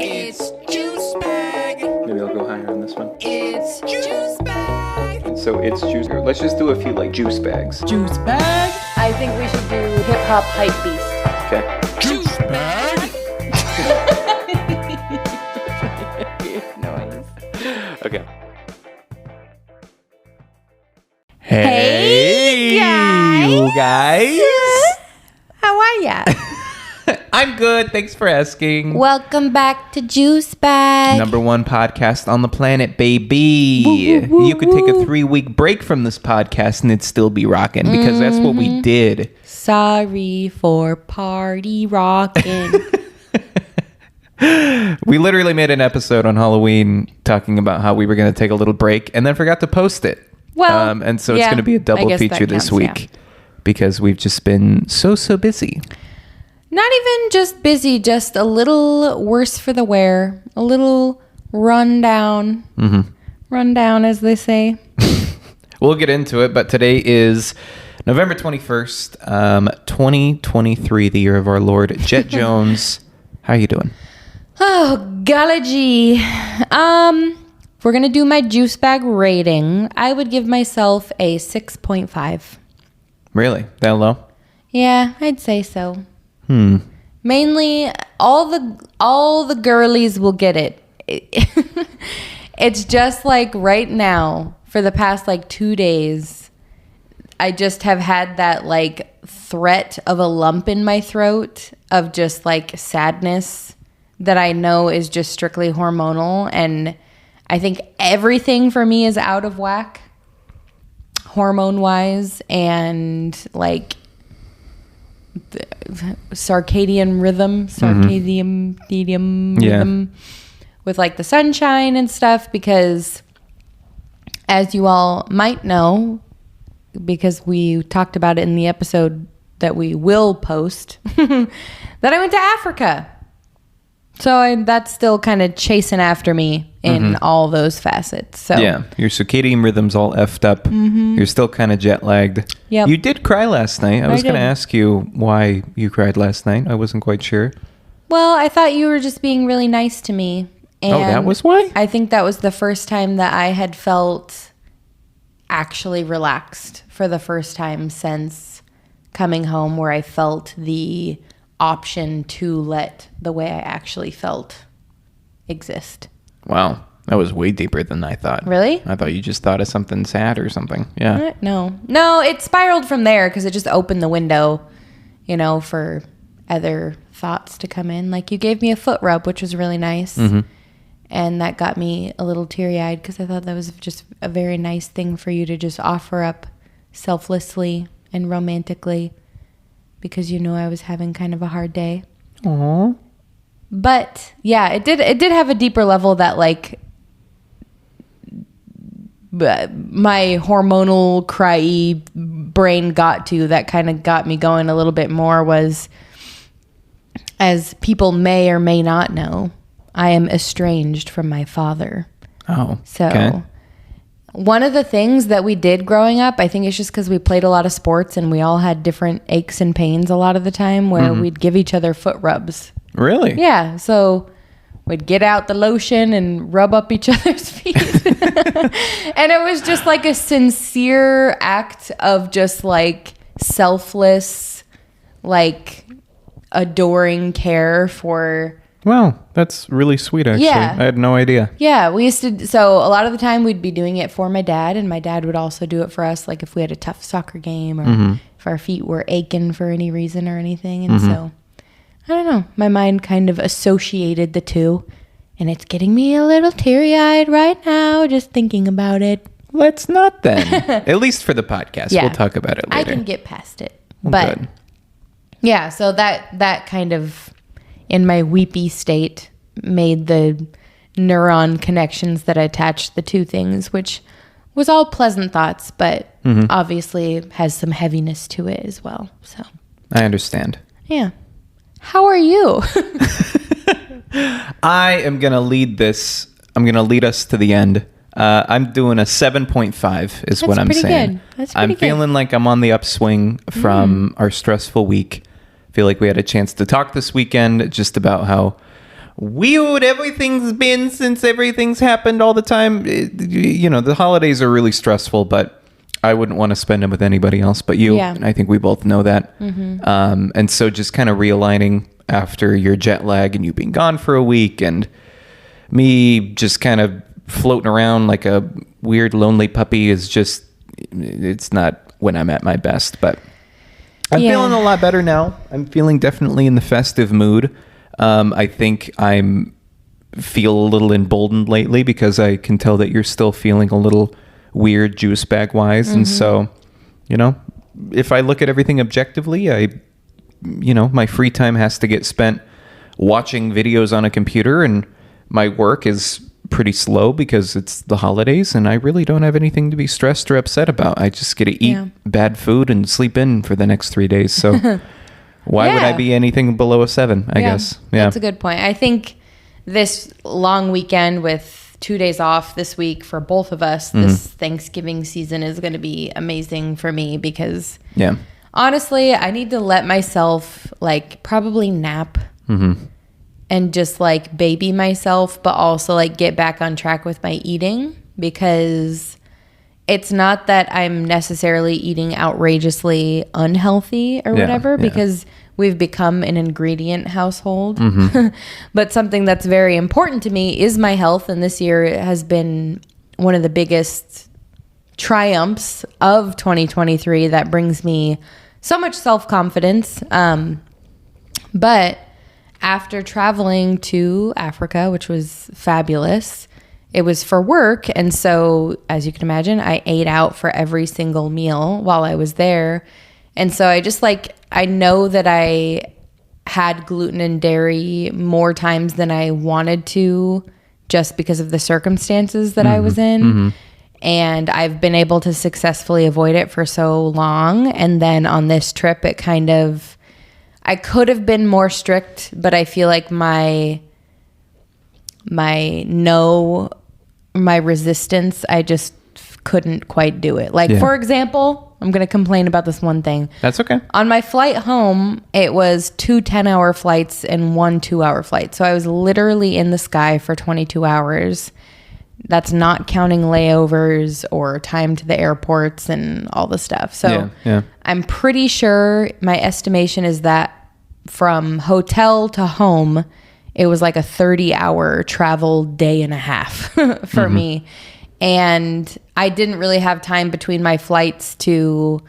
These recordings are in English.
It's juice bag. Maybe I'll go higher on this one. It's juice bag. So it's juice. Let's just do a few like juice bags. Juice bag. I think we should do hip hop hype beast. Okay. Juice bag. Noise. Okay. Hey, you guys. How are ya? I'm good. Thanks for asking. Welcome back to Juice Bag. Number one podcast on the planet, baby. You could take a 3-week break from this podcast and it'd still be rocking because that's what we did. Sorry for party rocking. We literally made an episode on Halloween talking about how we were going to take a little break and then forgot to post it. Well, and so it's yeah, going to be a I double guess that feature this counts, week yeah. because we've just been so busy. Not even just busy, just a little worse for the wear. A little rundown. Rundown, as they say. We'll get into it, but today is November 21st, 2023, the year of our Lord. Jett Jones, how are you doing? Oh, golly gee. If we're going to do my juice bag rating, I would give myself a 6.5. Really? That low? Yeah, I'd say so. Mainly, all the girlies will get it. It's just like right now, for the past like 2 days, I just have had that like threat of a lump in my throat of just like sadness that I know is just strictly hormonal. And I think everything for me is out of whack hormone-wise and like circadian rhythm with like the sunshine and stuff, because as you all might know, because we talked about it in the episode that we will post, that I went to Africa. So that's still kind of chasing after me in all those facets. So Yeah, your circadian rhythm's all effed up. You're still kind of jet lagged. Yep. You did cry last night. I was going to did. ask you why you cried last night. I wasn't quite sure. Well, I thought you were just being really nice to me. And Oh, that was why? I think that was the first time that I had felt actually relaxed for the first time since coming home, where I felt the option to let the way I actually felt exist. Wow, that was way deeper than I thought. Really? I thought you just thought of something sad or something. Yeah. No, it spiraled from there because it just opened the window, for other thoughts to come in. Like you gave me a foot rub, which was really nice. And that got me a little teary-eyed because I thought that was just a very nice thing for you to just offer up selflessly and romantically, because you knew I was having kind of a hard day. Aww. But yeah, it did have a deeper level that like my hormonal cry brain got to, that kind of got me going a little bit more, was, as people may or may not know, I am estranged from my father. Oh, So okay. one of the things that we did growing up, I think it's just because we played a lot of sports and we all had different aches and pains a lot of the time, where we'd give each other foot rubs. Really? Yeah, so we'd get out the lotion and rub up each other's feet. And it was just like a sincere act of just like selfless, like adoring care for... Wow, that's really sweet, actually. Yeah. I had no idea. Yeah, we used to, so a lot of the time we'd be doing it for my dad, and my dad would also do it for us, like if we had a tough soccer game or if our feet were aching for any reason or anything. And so, I don't know, my mind kind of associated the two, and it's getting me a little teary-eyed right now just thinking about it. Let's not then. At least for the podcast. Yeah. We'll talk about it I later. can get past it. Well, But good. yeah, so that kind of, in my weepy state, made the neuron connections that attached the two things, which was all pleasant thoughts, but obviously has some heaviness to it as well. So I understand. yeah. How are you? I am going to lead this. I'm going to lead us to the end. I'm doing a 7.5 is what I'm pretty saying. good. That's I'm pretty good. feeling like I'm on the upswing from our stressful week. I feel like we had a chance to talk this weekend just about how weird everything's been since everything's happened all the time. The holidays are really stressful, but I wouldn't want to spend them with anybody else but you. Yeah. And I think we both know that. And so just kind of realigning after your jet lag and you being gone for a week and me just kind of floating around like a weird lonely puppy is just, it's not when I'm at my best, but I'm feeling a lot better now. I'm feeling definitely in the festive mood. I think feel a little emboldened lately because I can tell that you're still feeling a little weird juice bag wise. And so, if I look at everything objectively, my free time has to get spent watching videos on a computer, and my work is pretty slow because it's the holidays and I really don't have anything to be stressed or upset about. I just get to eat bad food and sleep in for the next 3 days. So why would I be anything below a 7, I guess? Yeah. That's a good point. I think this long weekend with 2 days off this week for both of us, this Thanksgiving season is going to be amazing for me because honestly, I need to let myself probably nap and just baby myself, but also get back on track with my eating, because it's not that I'm necessarily eating outrageously unhealthy or whatever, because we've become an ingredient household. But something that's very important to me is my health. And this year has been one of the biggest triumphs of 2023 that brings me so much self-confidence. But after traveling to Africa, which was fabulous, it was for work. And so, as you can imagine, I ate out for every single meal while I was there. And so I just I know that I had gluten and dairy more times than I wanted to just because of the circumstances that I was in. And I've been able to successfully avoid it for so long. And then on this trip, it kind of, I could have been more strict, but I feel like my resistance, I just couldn't quite do it. For example, I'm going to complain about this one thing. That's okay. On my flight home, it was 2 10-hour flights and 1 2-hour flight. So I was literally in the sky for 22 hours. That's not counting layovers or time to the airports and all the stuff. So I'm pretty sure my estimation is that from hotel to home, it was a 30-hour travel day and a half for me. And I didn't really have time between my flights to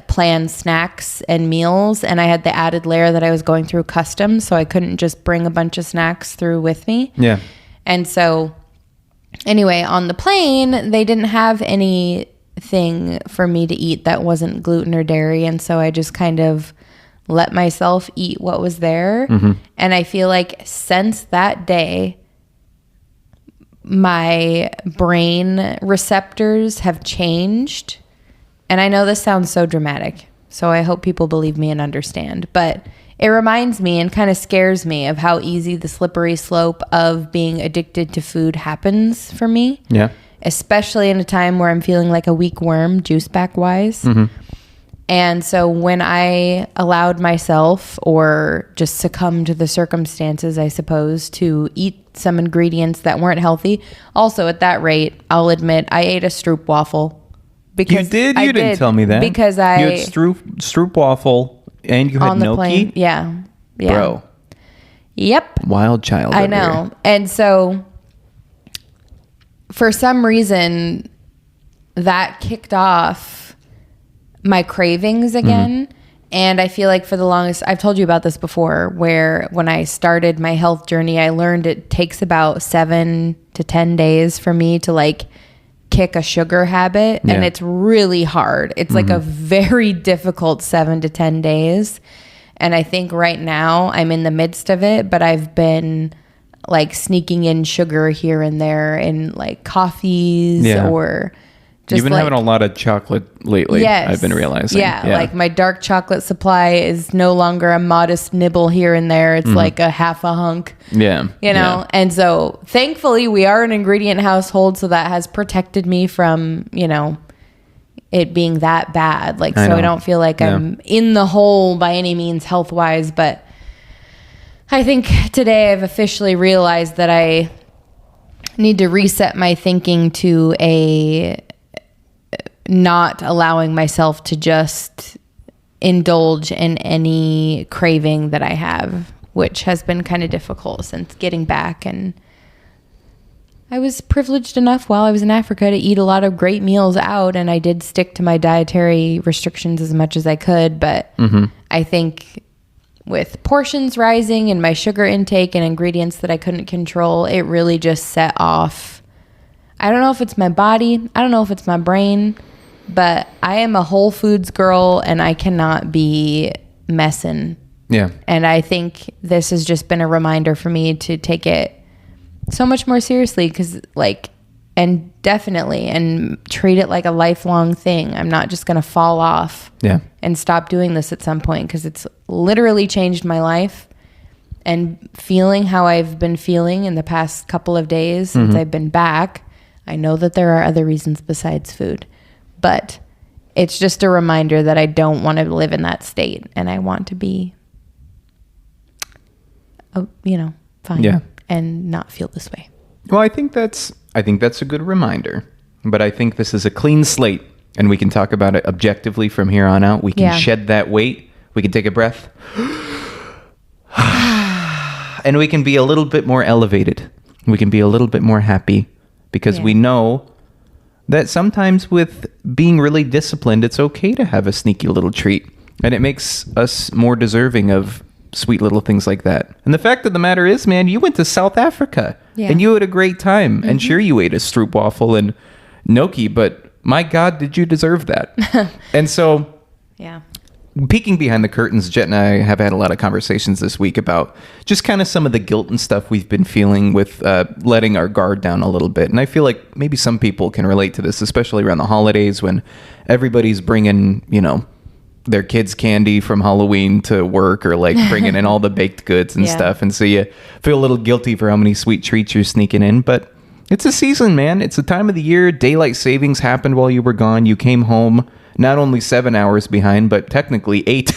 plan snacks and meals. And I had the added layer that I was going through customs, so I couldn't just bring a bunch of snacks through with me. Yeah. And so anyway, on the plane, they didn't have anything for me to eat that wasn't gluten or dairy. And so I just kind of let myself eat what was there. And I feel like since that day, my brain receptors have changed. And I know this sounds so dramatic, so I hope people believe me and understand, but it reminds me and kind of scares me of how easy the slippery slope of being addicted to food happens for me. Yeah. Especially in a time where I'm feeling like a weak worm, juice back wise. And so when I allowed myself, or just succumbed to the circumstances, I suppose, to eat some ingredients that weren't healthy. Also, at that rate, I'll admit, I ate a stroop waffle. Because you did? You didn't tell me that. Because you had stroop waffle and you had on the gnocchi? Plane. Yeah. Bro. Yep. Wild child. I know. Here. And so for some reason, that kicked off my cravings again. And I feel like for the longest, I've told you about this before, where when I started my health journey, I learned it takes about 7 to 10 days for me to kick a sugar habit. And it's really hard. It's a very difficult 7 to 10 days. And I think right now I'm in the midst of it, but I've been sneaking in sugar here and there in coffees or just you've been having a lot of chocolate lately. Yes. I've been realizing. Yeah. My dark chocolate supply is no longer a modest nibble here and there. It's a half a hunk. Yeah. You know? And so thankfully we are an ingredient household, so that has protected me from, it being that bad. So I don't feel like I'm in the hole by any means health wise, but I think today I've officially realized that I need to reset my thinking to a not allowing myself to just indulge in any craving that I have, which has been kind of difficult since getting back. And I was privileged enough while I was in Africa to eat a lot of great meals out, and I did stick to my dietary restrictions as much as I could. But I think with portions rising and my sugar intake and ingredients that I couldn't control, it really just set off. I don't know if it's my body. I don't know if it's my brain, but I am a Whole Foods girl and I cannot be messing. Yeah. And I think this has just been a reminder for me to take it so much more seriously, and treat it like a lifelong thing. I'm not just going to fall off and stop doing this at some point, because it's literally changed my life. And feeling how I've been feeling in the past couple of days since I've been back, I know that there are other reasons besides food, but it's just a reminder that I don't want to live in that state, and I want to be, fine and not feel this way. Well, I think that's a good reminder, but I think this is a clean slate, and we can talk about it objectively from here on out. We can shed that weight. We can take a breath and we can be a little bit more elevated. We can be a little bit more happy, because we know that sometimes with being really disciplined, it's okay to have a sneaky little treat, and it makes us more deserving of sweet little things like that. And the fact of the matter is, man, you went to South Africa and you had a great time. And sure, you ate a stroopwafel and gnocchi, but my God, did you deserve that? And so, peeking behind the curtains, Jett and I have had a lot of conversations this week about just kind of some of the guilt and stuff we've been feeling with letting our guard down a little bit. And I feel like maybe some people can relate to this, especially around the holidays when everybody's bringing, their kids' candy from Halloween to work, or like bringing in all the baked goods and stuff. And so you feel a little guilty for how many sweet treats you're sneaking in. But it's a season, man. It's a time of the year. Daylight savings happened while you were gone. You came home not only 7 hours behind, but technically 8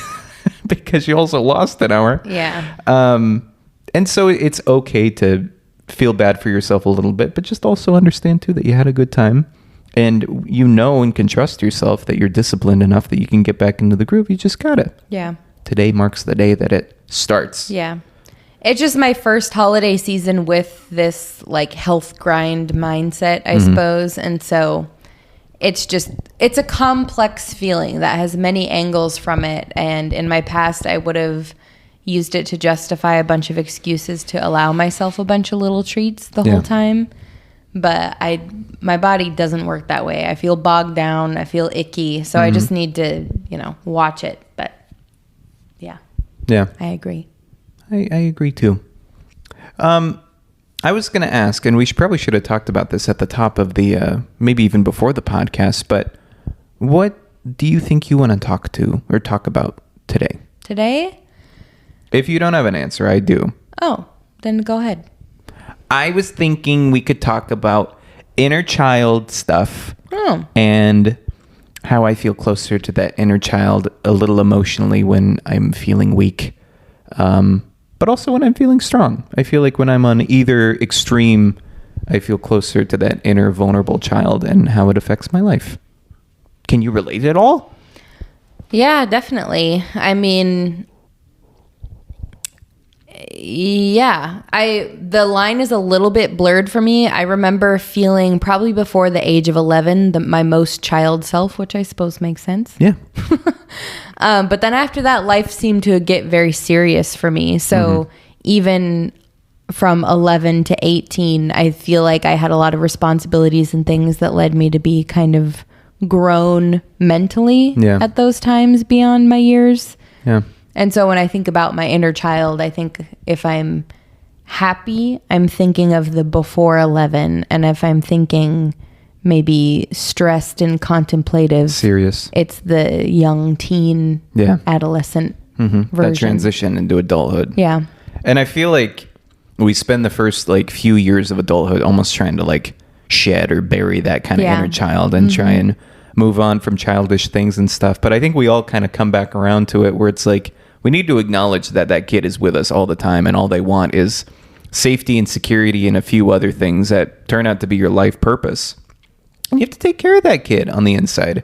because you also lost an hour. Yeah. And so it's okay to feel bad for yourself a little bit, but just also understand too that you had a good time. And and can trust yourself that you're disciplined enough that you can get back into the groove. You just got it. Yeah. Today marks the day that it starts. Yeah. It's just my first holiday season with this health grind mindset, I suppose. And so it's a complex feeling that has many angles from it. And in my past, I would have used it to justify a bunch of excuses to allow myself a bunch of little treats the whole time. But my body doesn't work that way. I feel bogged down. I feel icky. So I just need to, watch it. But yeah, I agree. I agree too. I was going to ask, and we probably should have talked about this at the top of the, maybe even before the podcast, but what do you think you want to talk about today? Today? If you don't have an answer, I do. Oh, then go ahead. I was thinking we could talk about inner child stuff and how I feel closer to that inner child a little emotionally when I'm feeling weak, but also when I'm feeling strong. I feel like when I'm on either extreme, I feel closer to that inner vulnerable child and how it affects my life. Can you relate at all? Yeah, definitely. I mean, yeah, the line is a little bit blurred for me. I remember feeling probably before the age of 11, my most child self, which I suppose makes sense. Yeah. But then after that, life seemed to get very serious for me. So even from 11 to 18, I feel like I had a lot of responsibilities and things that led me to be kind of grown mentally at those times beyond my years. Yeah. And so when I think about my inner child, I think if I'm happy, I'm thinking of the before 11. And if I'm thinking maybe stressed and contemplative, serious, it's the young teen, adolescent version. That transition into adulthood. Yeah. And I feel like we spend the first few years of adulthood almost trying to shed or bury that kind of inner child and try and move on from childish things and stuff. But I think we all kind of come back around to it where it's we need to acknowledge that that kid is with us all the time, and all they want is safety and security and a few other things that turn out to be your life purpose. And you have to take care of that kid on the inside.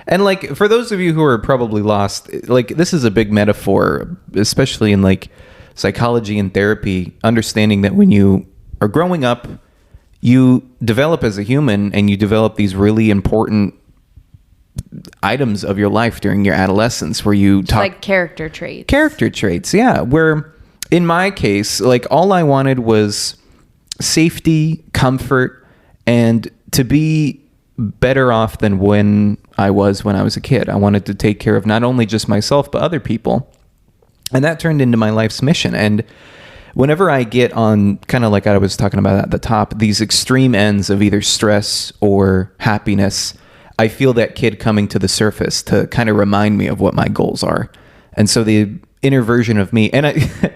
And like, for those of you who are probably lost, like, this is a big metaphor, especially in like psychology and therapy, understanding that when you are growing up, you develop as a human, and you develop these really important items of your life during your adolescence, where you talk like character traits. Character traits, yeah. Where in my case, like, all I wanted was safety, comfort, and to be better off than when I was a kid. I wanted to take care of not only just myself, but other people. And that turned into my life's mission. And whenever I get on, kind of like I was talking about at the top, these extreme ends of either stress or happiness, I feel that kid coming to the surface to kind of remind me of what my goals are. And so the inner version of me, and I,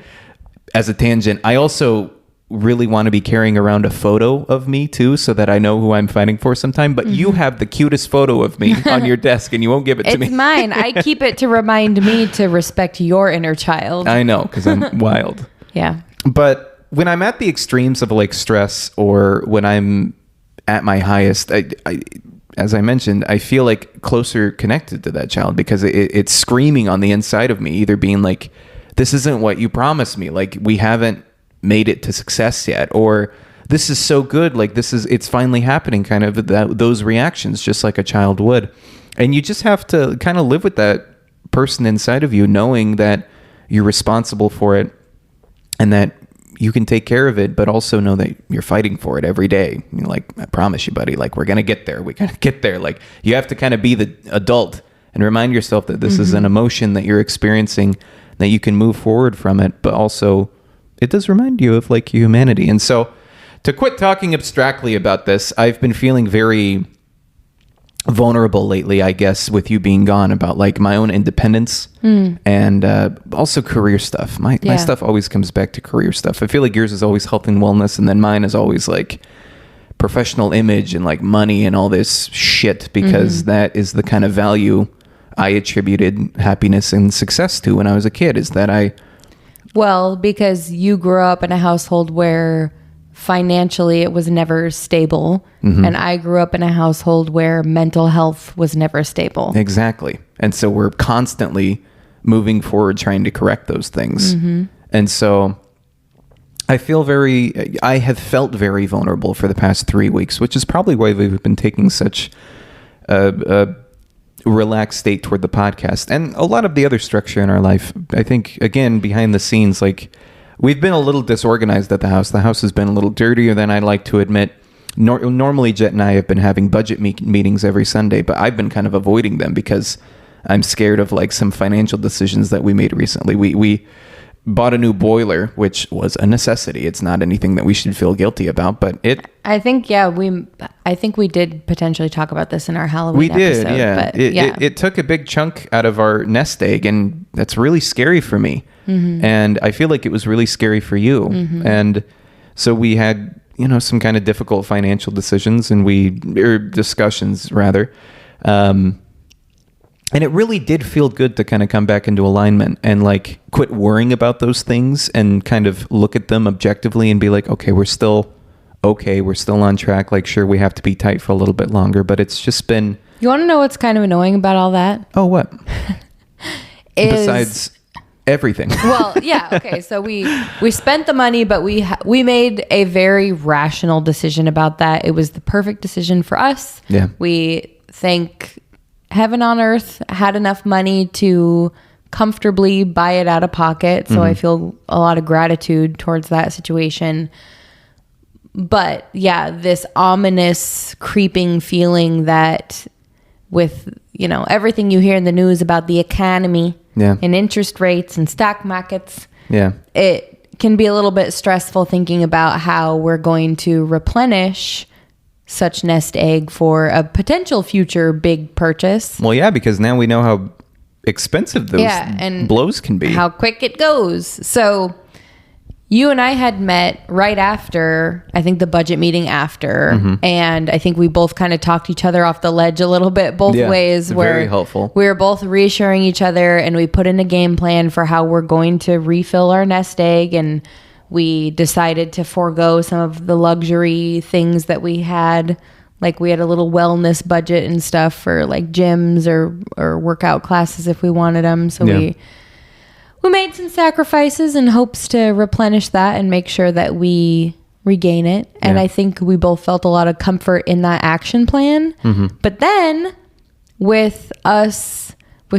as a tangent, I also really want to be carrying around a photo of me too, so that I know who I'm fighting for sometime. But you have the cutest photo of me on your desk, and you won't give it to me. It's mine. I keep it to remind me to respect your inner child. I know, because I'm wild. Yeah. But when I'm at the extremes of like stress, or when I'm at my highest, I as I mentioned, I feel like closer connected to that child, because it's screaming on the inside of me, either being like, this isn't what you promised me, like, we haven't made it to success yet, or this is so good, like, it's finally happening, kind of those reactions, just like a child would. And you just have to kind of live with that person inside of you, knowing that you're responsible for it, and that you can take care of it, but also know that you're fighting for it every day. You're like, I promise you, buddy, like, we're going to get there. We're going to get there. Like, you have to kind of be the adult and remind yourself that this is an emotion that you're experiencing, that you can move forward from it, but also it does remind you of like humanity. And so, to quit talking abstractly about this, I've been feeling very vulnerable lately, I guess, with you being gone, about like my own independence and also career stuff. My stuff always comes back to career stuff. I feel like yours is always health and wellness, and then mine is always like professional image and like money and all this shit, because that is the kind of value I attributed happiness and success to when I was a kid, is that Well, because you grew up in a household where financially it was never stable, and I grew up in a household where mental health was never stable. Exactly. And so we're constantly moving forward trying to correct those things. And so I have felt very vulnerable for the past 3 weeks, which is probably why we've been taking such a relaxed state toward the podcast and a lot of the other structure in our life. I think, again, behind the scenes, like, we've been a little disorganized at the house. The house has been a little dirtier than I'd like to admit. Normally, Jett and I have been having budget meetings every Sunday, but I've been kind of avoiding them because I'm scared of like some financial decisions that we made recently. We bought a new boiler, which was a necessity. It's not anything that we should feel guilty about, but I think we did potentially talk about this in our Halloween episode. We did, yeah. But it took a big chunk out of our nest egg, and that's really scary for me. And I feel like it was really scary for you. And so we had, some kind of difficult financial decisions, or discussions rather. And it really did feel good to kind of come back into alignment and like quit worrying about those things and kind of look at them objectively and be like, okay, we're still on track. Like, sure, we have to be tight for a little bit longer, but it's just been... You want to know what's kind of annoying about all that? Oh, what? Besides everything. Well, yeah. Okay. So we spent the money, but we made a very rational decision about that. It was the perfect decision for us. Yeah. We thank heaven on earth had enough money to comfortably buy it out of pocket. So I feel a lot of gratitude towards that situation. But yeah, this ominous creeping feeling that with, everything you hear in the news about the economy and interest rates and stock markets, it can be a little bit stressful thinking about how we're going to replenish such nest egg for a potential future big purchase. Well, yeah, because now we know how expensive those and blows can be. How quick it goes. So you and I had met right after, I think, the budget meeting after. And I think we both kind of talked each other off the ledge a little bit both ways. Where very helpful. We were both reassuring each other, and we put in a game plan for how we're going to refill our nest egg. And we decided to forego some of the luxury things that we had. Like we had a little wellness budget and stuff for like gyms or workout classes if we wanted them. So we made some sacrifices in hopes to replenish that and make sure that we regain it. And I think we both felt a lot of comfort in that action plan. But then with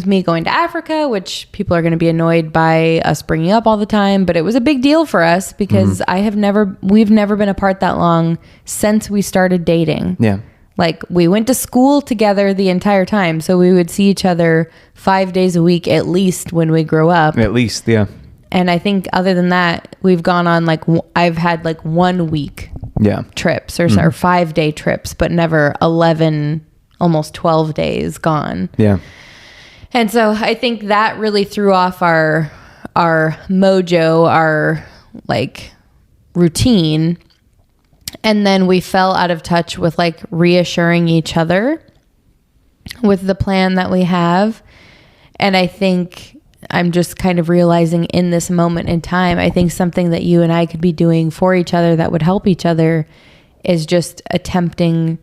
me going to Africa, which people are going to be annoyed by us bringing up all the time, but it was a big deal for us because we've never been apart that long since we started dating. Yeah. Like we went to school together the entire time. So we would see each other 5 days a week, at least when we grew up. At least. Yeah. And I think other than that, we've gone on like, I've had like 1 week trips or 5-day trips, but never 11, almost 12 days gone. Yeah. And so I think that really threw off our mojo, our like routine. And then we fell out of touch with like reassuring each other with the plan that we have. And I think I'm just kind of realizing in this moment in time, I think something that you and I could be doing for each other that would help each other is just attempting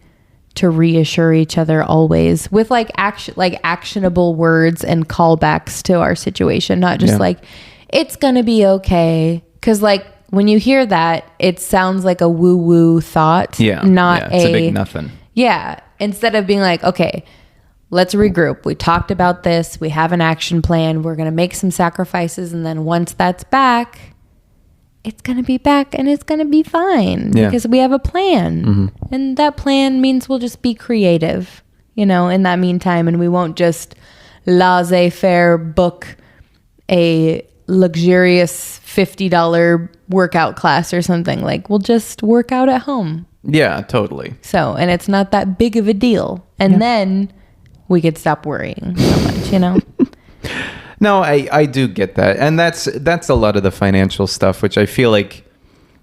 to reassure each other always with like actionable words and callbacks to our situation, not just like it's gonna be okay. Because like when you hear that, it sounds like a woo-woo thought. Yeah. Not it's a big nothing. Yeah. Instead of being like, okay, let's regroup. We talked about this. We have an action plan. We're gonna make some sacrifices, and then once that's back, it's going to be back and it's going to be fine because we have a plan. And that plan means we'll just be creative, in that meantime. And we won't just laissez-faire book a luxurious $50 workout class or something. Like we'll just work out at home. Yeah, totally. So, and it's not that big of a deal. And then we could stop worrying so much, No, I do get that. And that's a lot of the financial stuff, which I feel like,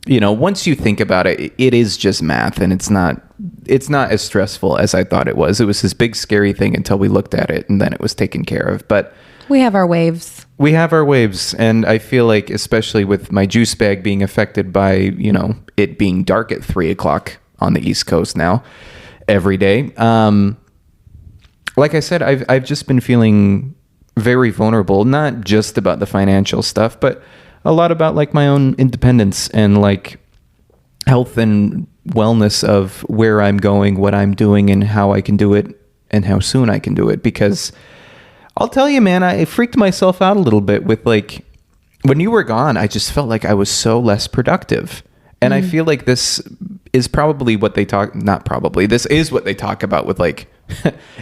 once you think about it, it is just math, and it's not as stressful as I thought it was. It was this big scary thing until we looked at it, and then it was taken care of. But we have our waves. And I feel like, especially with my juice bag being affected by, it being dark at 3:00 on the East Coast now every day. Like I said, I've just been feeling very vulnerable, not just about the financial stuff, but a lot about like my own independence and like health and wellness of where I'm going, what I'm doing, and how I can do it and how soon I can do it. Because I'll tell you, man, I freaked myself out a little bit with like, when you were gone, I just felt like I was so less productive. And I feel like this is probably what they this is what they talk about with like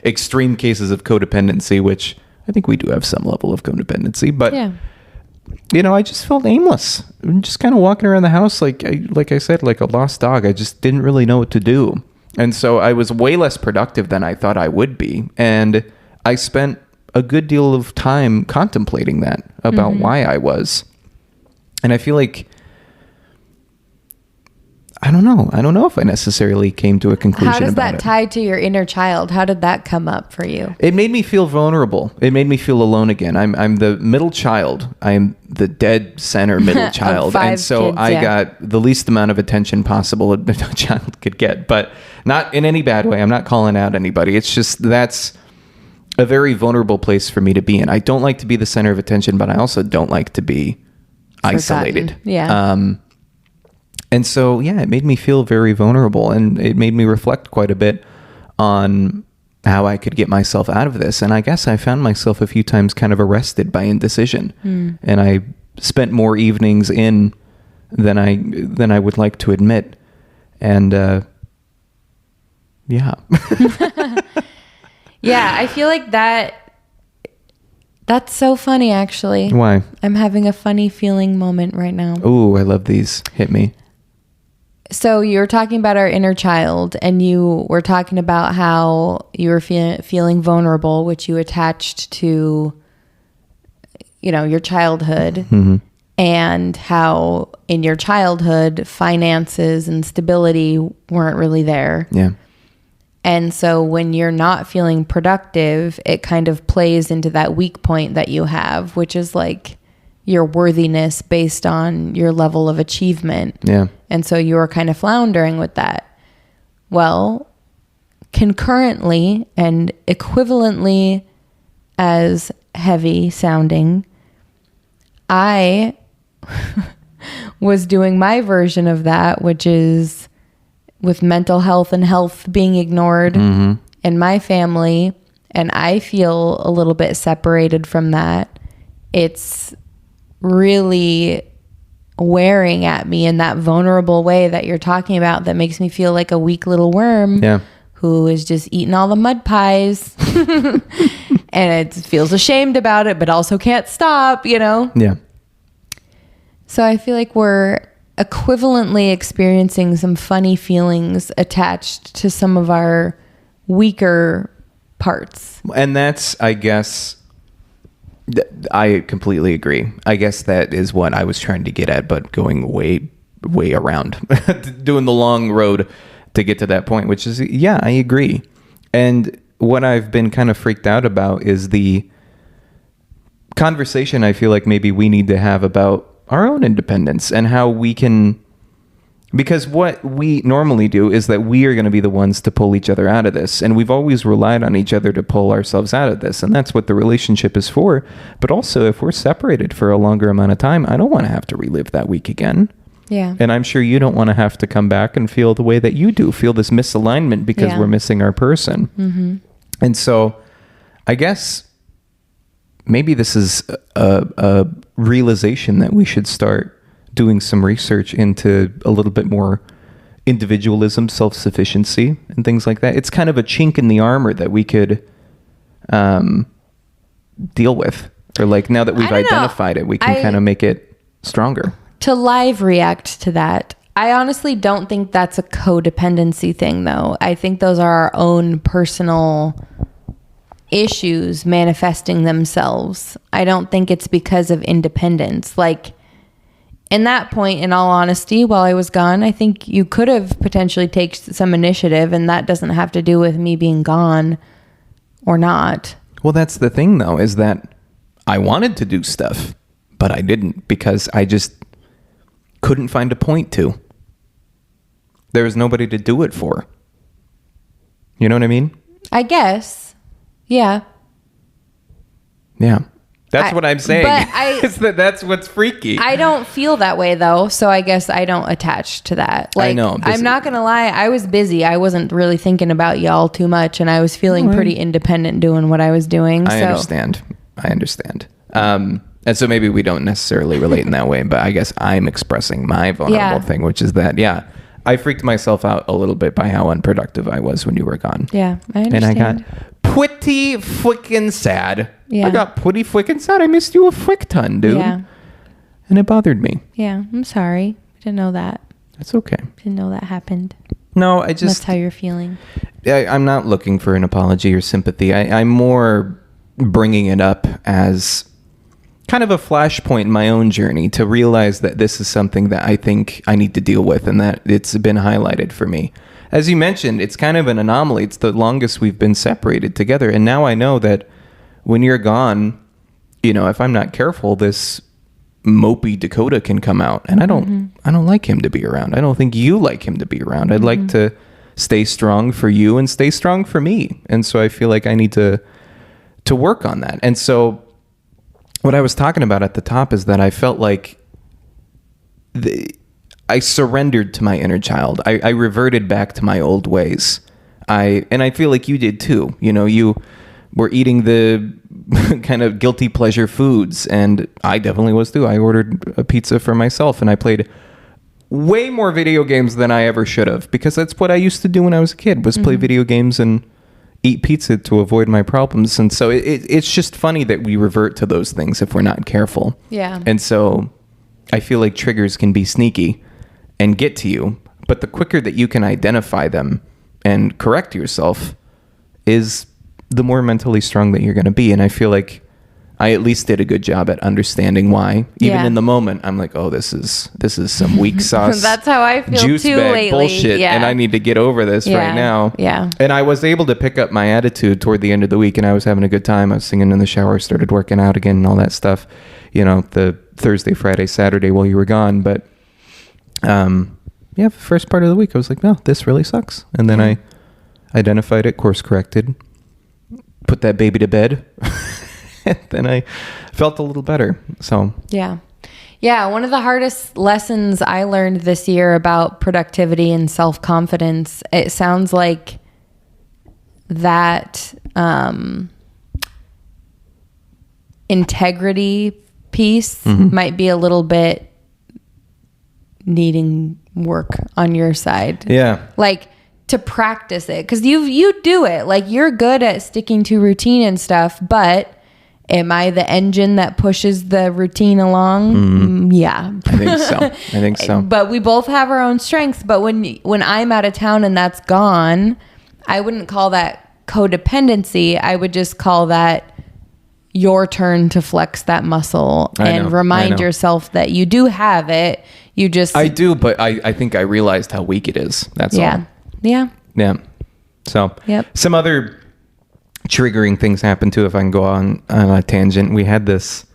extreme cases of codependency, which I think we do have some level of codependency, but I just felt aimless. I'm just kind of walking around the house like I said, like a lost dog. I just didn't really know what to do. And so I was way less productive than I thought I would be. And I spent a good deal of time contemplating that about why I was. And I feel like I don't know if I necessarily came to a conclusion about it. How does that tie to your inner child? How did that come up for you? It made me feel vulnerable. It made me feel alone again. I'm the middle child. I'm the dead center middle child. And so kids, I got the least amount of attention possible a child could get, but not in any bad way. I'm not calling out anybody. It's just that's a very vulnerable place for me to be in. I don't like to be the center of attention, but I also don't like to be isolated. Yeah. And so, it made me feel very vulnerable, and it made me reflect quite a bit on how I could get myself out of this. And I guess I found myself a few times kind of arrested by indecision. And I spent more evenings in than I would like to admit. And yeah, I feel like that's so funny, actually. Why? I'm having a funny feeling moment right now. Ooh, I love these. Hit me. So you were talking about our inner child, and you were talking about how you were feeling vulnerable, which you attached to, your childhood. and how in your childhood finances and stability weren't really there. Yeah. And so when you're not feeling productive, it kind of plays into that weak point that you have, which is like your worthiness based on your level of achievement. Yeah. And so you're kind of floundering with that. Well, concurrently and equivalently as heavy sounding, I was doing my version of that, which is with mental health and health being ignored in my family. And I feel a little bit separated from that. It's really wearing at me in that vulnerable way that you're talking about that makes me feel like a weak little worm who is just eating all the mud pies and it feels ashamed about it, but also can't stop, you know? Yeah. So I feel like we're equivalently experiencing some funny feelings attached to some of our weaker parts. And that's, I guess, I completely agree. I guess that is what I was trying to get at, but going way around, doing the long road to get to that point, which is, yeah, I agree. And what I've been kind of freaked out about is the conversation I feel like maybe we need to have about our own independence and how we can, because what we normally do is that we are going to be the ones to pull each other out of this. And we've always relied on each other to pull ourselves out of this. And that's what the relationship is for. But also, if we're separated for a longer amount of time, I don't want to have to relive that week again. Yeah. And I'm sure you don't want to have to come back and feel the way that you do, feel this misalignment because we're missing our person. Mm-hmm. And so I guess maybe this is a realization that we should start doing some research into a little bit more individualism, self-sufficiency, and things like that. It's kind of a chink in the armor that we could deal with. Or like now that we've identified it, we can kind of make it stronger. To live react to that, I honestly don't think that's a codependency thing, though. I think those are our own personal issues manifesting themselves. I don't think it's because of independence. Like, in that point, in all honesty, while I was gone, I think you could have potentially taken some initiative, and that doesn't have to do with me being gone or not. Well, that's the thing, though, is that I wanted to do stuff, but I didn't because I just couldn't find a point to. There was nobody to do it for. You know what I mean? I guess. Yeah. Yeah. That's what I'm saying. But that's what's freaky. I don't feel that way, though, so I guess I don't attach to that. Like, I know. I'm not going to lie. I was busy. I wasn't really thinking about y'all too much, and I was feeling pretty independent doing what I was doing. I understand. And so maybe we don't necessarily relate in that way, but I guess I'm expressing my vulnerable thing, which is that, I freaked myself out a little bit by how unproductive I was when you were gone. Yeah, I understand. And I got pretty freaking sad. Yeah. I got pretty freaking sad. I missed you a frick ton, dude. Yeah. And it bothered me. Yeah, I'm sorry. I didn't know that. That's okay. Didn't know that happened. No, I just... That's how you're feeling. I'm not looking for an apology or sympathy. I'm more bringing it up as kind of a flashpoint in my own journey to realize that this is something that I think I need to deal with and that it's been highlighted for me. As you mentioned, it's kind of an anomaly. It's the longest we've been separated together. And now I know that when you're gone, if I'm not careful, this mopey Dakota can come out. And I don't like him to be around. I don't think you like him to be around. I'd like to stay strong for you and stay strong for me. And so I feel like I need to work on that. And so what I was talking about at the top is that I felt like I surrendered to my inner child. I reverted back to my old ways. And I feel like you did too. You were eating the kind of guilty pleasure foods, and I definitely was too. I ordered a pizza for myself, and I played way more video games than I ever should have, because that's what I used to do when I was a kid, was play video games and eat pizza to avoid my problems. And so it's just funny that we revert to those things if we're not careful. Yeah. And so I feel like triggers can be sneaky and get to you, but the quicker that you can identify them and correct yourself is the more mentally strong that you're going to be. And I feel like I at least did a good job at understanding why. Even Yeah. in the moment, I'm like, oh, this is some weak sauce. That's how I feel juice too bag lately. bullshit, Yeah. and I need to get over this Yeah. right now. Yeah. And I was able to pick up my attitude toward the end of the week, and I was having a good time. I was singing in the shower, started working out again, and all that stuff. The Thursday, Friday, Saturday while you were gone. But the first part of the week, I was like, no, this really sucks. And then I identified it, course corrected, put that baby to bed. And then I felt a little better. So Yeah. Yeah. One of the hardest lessons I learned this year about productivity and self-confidence, it sounds like that integrity piece might be a little bit needing work on your side. yeah. Like to practice it. Because you do it. Like you're good at sticking to routine and stuff, but am I the engine that pushes the routine along? Yeah. I think so. But we both have our own strengths. But when I'm out of town and that's gone, I wouldn't call that codependency. I would just call that your turn to flex that muscle and remind yourself that you do have it. You just... I do, but I think I realized how weak it is. That's all. Yeah. Yeah. So Yep. some other triggering things happen too, if I can go on a tangent. We had this,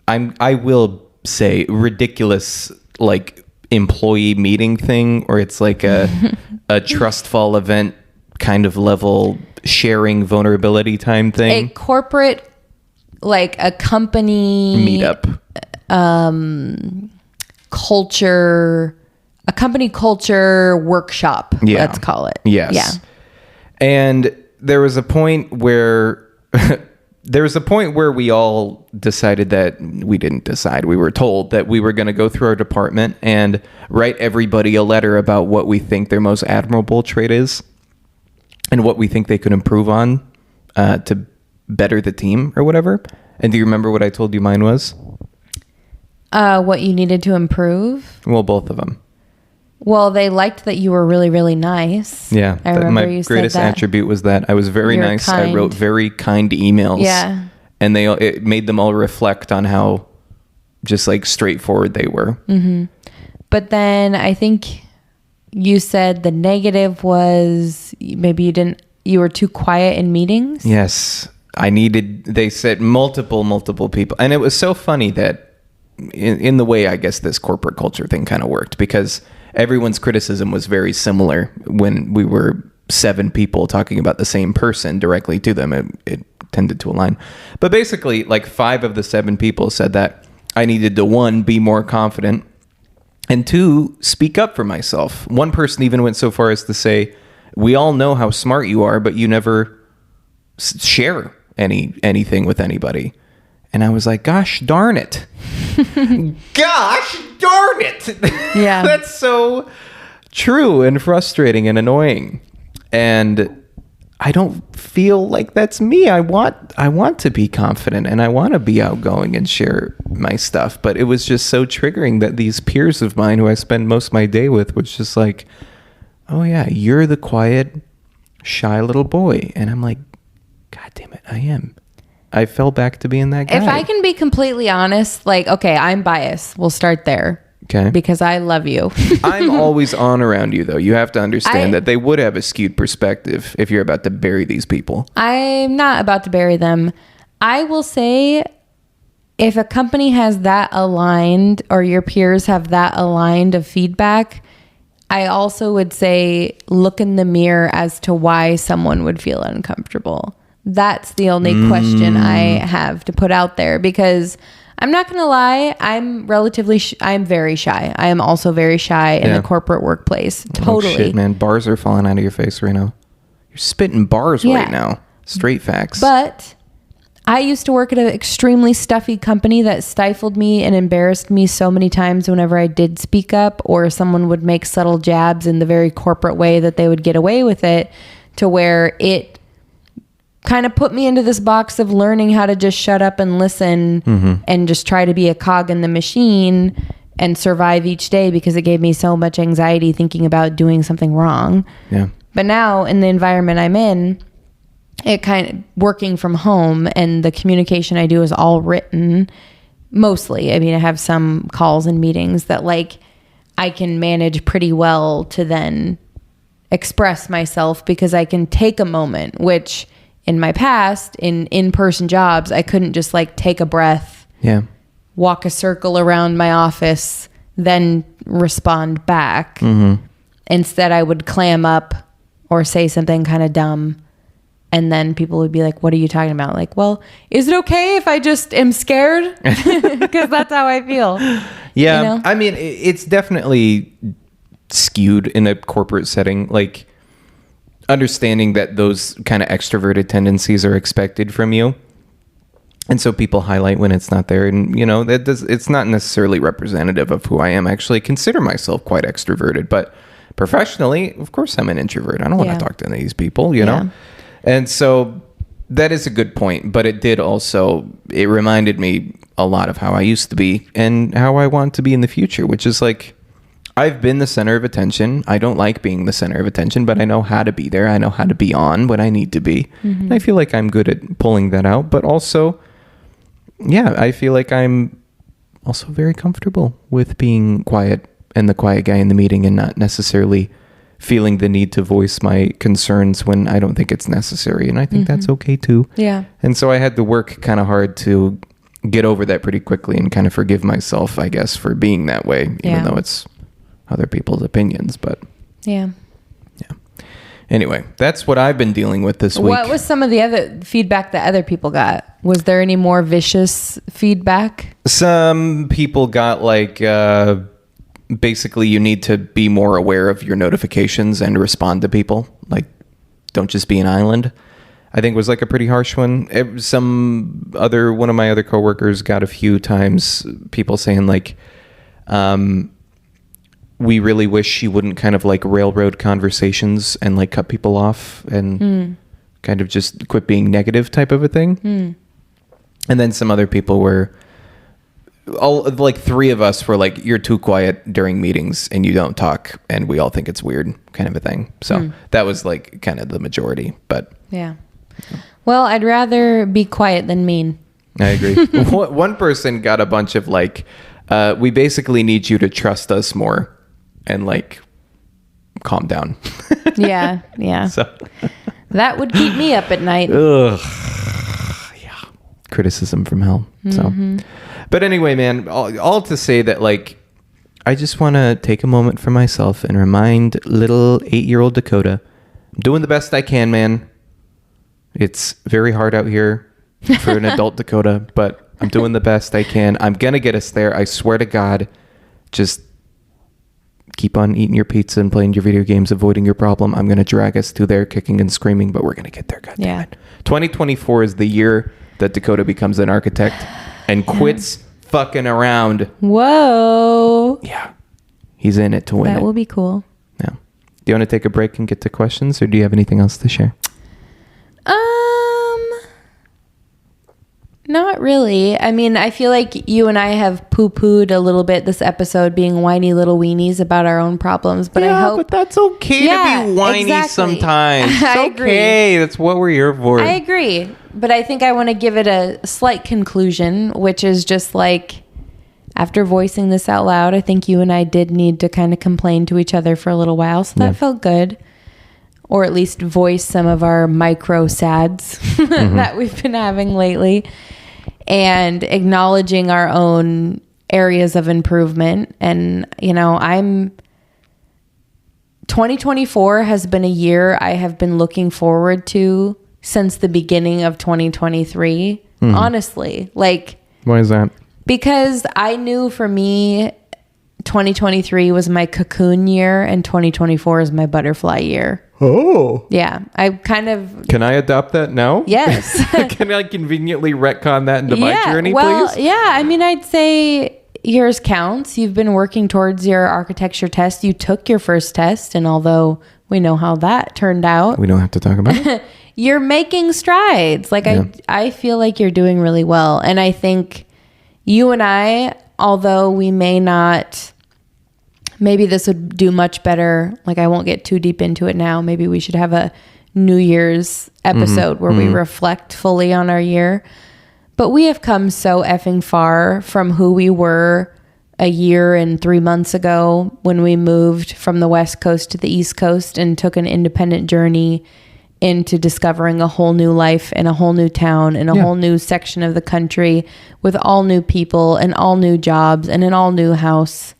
I will say, ridiculous like employee meeting thing, or it's like a trust fall event kind of level sharing vulnerability time thing. A corporate, like a company meetup. A company culture workshop, Yeah. let's call it. Yes. Yeah. And there was a point where we all decided that we didn't decide. We were told that we were going to go through our department and write everybody a letter about what we think their most admirable trait is and what we think they could improve on to better the team or whatever. And do you remember what I told you mine was? What you needed to improve? Well, both of them. Well, they liked that you were really, really nice. Yeah. I remember my you greatest said that. attribute was that I was very You're nice. I kind. wrote very kind emails. Yeah. And it made them all reflect on how just like straightforward they were. But then I think you said the negative was maybe you were too quiet in meetings. Yes. They said multiple people. And it was so funny that in the way, I guess, this corporate culture thing kind of worked, because everyone's criticism was very similar when we were 7 people talking about the same person directly to them. It tended to align. But basically, like 5 of the 7 people said that I needed to, 1, be more confident, and 2, speak up for myself. One person even went so far as to say, we all know how smart you are, but you never share anything with anybody. And I was like, gosh darn it. Gosh darn it. Yeah. That's so true and frustrating and annoying. And I don't feel like that's me. I want to be confident and I want to be outgoing and share my stuff. But it was just so triggering that these peers of mine who I spend most of my day with was just like, oh yeah, you're the quiet, shy little boy. And I'm like, God damn it, I am. I fell back to being that guy. If I can be completely honest, like, okay, I'm biased. We'll start there. Okay. Because I love you. I'm always on around you, though. You have to understand that they would have a skewed perspective if you're about to bury these people. I'm not about to bury them. I will say, if a company has that aligned, or your peers have that aligned of feedback, I also would say look in the mirror as to why someone would feel uncomfortable. That's the only question I have to put out there, because I'm not going to lie. I'm I'm very shy. I am also very shy in the corporate workplace. Totally. Oh, shit, man. Bars are falling out of your face right now. You're spitting bars right now. Straight facts. But I used to work at an extremely stuffy company that stifled me and embarrassed me so many times whenever I did speak up, or someone would make subtle jabs in the very corporate way that they would get away with it, to where it kind of put me into this box of learning how to just shut up and listen and just try to be a cog in the machine and survive each day, because it gave me so much anxiety thinking about doing something wrong. Yeah. But now in the environment I'm in, it kind of working from home and the communication I do is all written mostly. I mean, I have some calls and meetings that like I can manage pretty well to then express myself because I can take a moment, which in my past in-person jobs, I couldn't just like take a breath, walk a circle around my office, then respond back. Instead, I would clam up or say something kind of dumb. And then people would be like, what are you talking about? Like, well, is it okay if I just am scared? Because that's how I feel. Yeah. You know? I mean, it's definitely skewed in a corporate setting. Like, understanding that those kind of extroverted tendencies are expected from you. And so people highlight when it's not there. And, you know, it's not necessarily representative of who I am. I actually consider myself quite extroverted. But professionally, of course, I'm an introvert. I don't want to talk to these people, you know? And so that is a good point, but it reminded me a lot of how I used to be and how I want to be in the future, which is like, I've been the center of attention. I don't like being the center of attention, but I know how to be there. I know how to be on when I need to be. And I feel like I'm good at pulling that out, but also, I feel like I'm also very comfortable with being quiet and the quiet guy in the meeting and not necessarily feeling the need to voice my concerns when I don't think it's necessary. And I think that's okay too. Yeah. And so I had to work kind of hard to get over that pretty quickly and kind of forgive myself, I guess, for being that way, even though it's other people's opinions. But yeah. Anyway, that's what I've been dealing with this week. What was some of the other feedback that other people got? Was there any more vicious feedback? Some people got like, basically you need to be more aware of your notifications and respond to people. Like, don't just be an island. I think was like a pretty harsh one. One of my other coworkers got a few times people saying like, we really wish she wouldn't kind of like railroad conversations and like cut people off and kind of just quit being negative type of a thing. And then some other people were like three of us were like, you're too quiet during meetings and you don't talk and we all think it's weird kind of a thing. So that was like kind of the majority, but well, I'd rather be quiet than mean. I agree. One person got a bunch of like, we basically need you to trust us more and like calm down. Yeah. So that would keep me up at night. Ugh. Yeah. Criticism from hell. So, but anyway, man, all to say that like, I just want to take a moment for myself and remind little 8-year-old Dakota, I'm doing the best I can, man. It's very hard out here for an adult Dakota, but I'm doing the best I can. I'm going to get us there. I swear to God. Just keep on eating your pizza and playing your video games, avoiding your problem. I'm going to drag us to there kicking and screaming, but we're going to get there. God damn it. 2024 is the year that Dakota becomes an architect and quits fucking around. Whoa. Yeah. He's in it to win. That will be cool. Yeah. Do you want to take a break and get to questions, or do you have anything else to share? Not really. I mean, I feel like you and I have poo-pooed a little bit this episode being whiny little weenies about our own problems, but I hope... but that's okay to be whiny sometimes. It's I agree. Okay. That's what we're here for. I agree. But I think I want to give it a slight conclusion, which is just like, after voicing this out loud, I think you and I did need to kind of complain to each other for a little while, so that felt good. Or at least voice some of our micro sads that we've been having lately. And acknowledging our own areas of improvement. And, 2024 has been a year I have been looking forward to since the beginning of 2023. Honestly, like, why is that? Because I knew for me, 2023 was my cocoon year and 2024 is my butterfly year. Oh. Yeah. I kind of... Can I adopt that now? Yes. Can I conveniently retcon that into my journey, please? Yeah. I mean, I'd say yours counts. You've been working towards your architecture test. You took your first test. And although we know how that turned out... We don't have to talk about it. You're making strides. Like, I feel like you're doing really well. And I think you and I, although we may not... Maybe this would do much better. Like, I won't get too deep into it now. Maybe we should have a New Year's episode where we reflect fully on our year. But we have come so effing far from who we were a year and 3 months ago when we moved from the West Coast to the East Coast and took an independent journey into discovering a whole new life in a whole new town in a whole new section of the country with all new people and all new jobs and an all new house.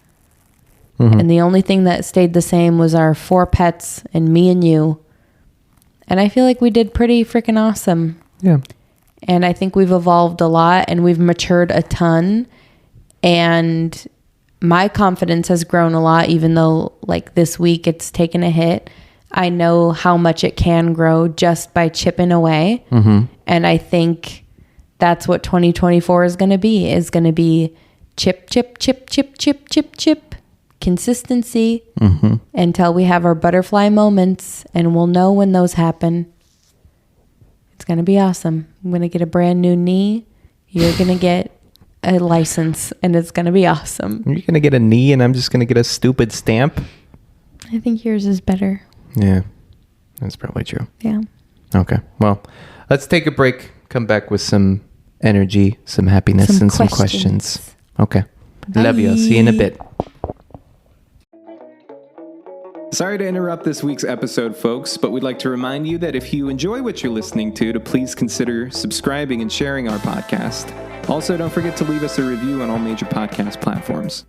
And the only thing that stayed the same was our 4 pets and me and you. And I feel like we did pretty freaking awesome. Yeah. And I think we've evolved a lot and we've matured a ton. And my confidence has grown a lot, even though like this week it's taken a hit. I know how much it can grow just by chipping away. And I think that's what 2024 is going to be. Is going to be chip, chip, chip, chip, chip, chip, chip. Consistency until we have our butterfly moments, and we'll know when those happen. It's going to be awesome. I'm going to get a brand new knee. You're going to get a license, and it's going to be awesome. You're going to get a knee, and I'm just going to get a stupid stamp? I think yours is better. Yeah, that's probably true. Yeah. Okay, well, let's take a break. Come back with some energy, some happiness, Some and some questions. questions. Okay. Love you. I'll see you in a bit. Sorry to interrupt this week's episode, folks, but we'd like to remind you that if you enjoy what you're listening to please consider subscribing and sharing our podcast. Also, don't forget to leave us a review on all major podcast platforms.